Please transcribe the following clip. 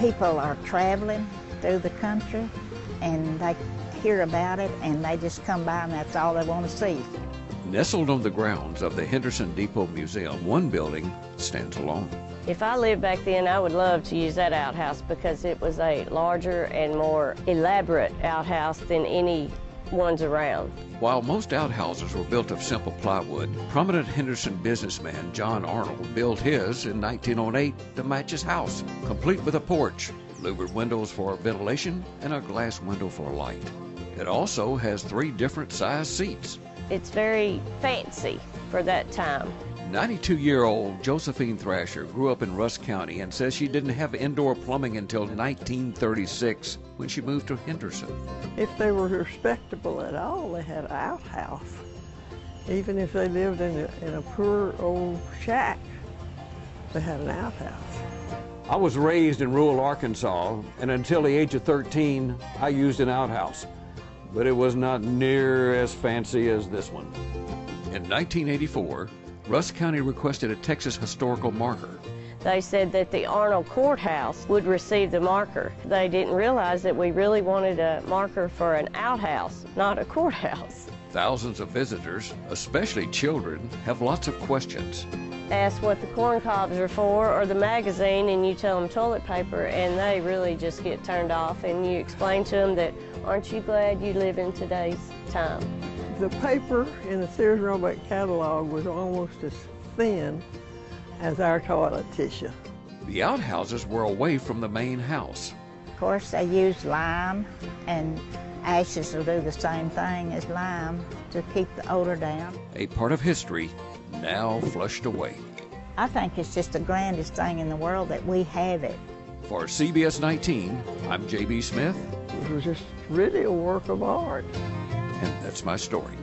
People are traveling through the country and they hear about it and they just come by and that's all they want to see. Nestled on the grounds of the Henderson Depot Museum, one building stands alone. If I lived back then, I would love to use that outhouse because it was a larger and more elaborate outhouse than any ones around. While most outhouses were built of simple plywood, prominent Henderson businessman John Arnold built his in 1908 to match his house, complete with a porch, louvered windows for ventilation, and a glass window for light. It also has 3 different size seats. It's very fancy for that time. 92-year-old Josephine Thrasher grew up in Rusk County and says she didn't have indoor plumbing until 1936 when she moved to Henderson. If they were respectable at all, they had an outhouse. Even if they lived in a poor old shack, they had an outhouse. I was raised in rural Arkansas, and until the age of 13, I used an outhouse. But it was not near as fancy as this one. In 1984, Rusk County requested a Texas historical marker. They said that the Arnold Courthouse would receive the marker. They didn't realize that we really wanted a marker for an outhouse, not a courthouse. Thousands of visitors, especially children, have lots of questions. Ask what the corn cobs are for or the magazine and you tell them toilet paper and they really just get turned off and you explain to them that, aren't you glad you live in today's time? The paper in the Sears Roebuck catalog was almost as thin as our toilet tissue. The outhouses were away from the main house. Of course, they use lime, and ashes will do the same thing as lime to keep the odor down. A part of history now flushed away. I think it's just the grandest thing in the world that we have it. For CBS 19, I'm J.B. Smith. It was just really a work of art. And that's my story.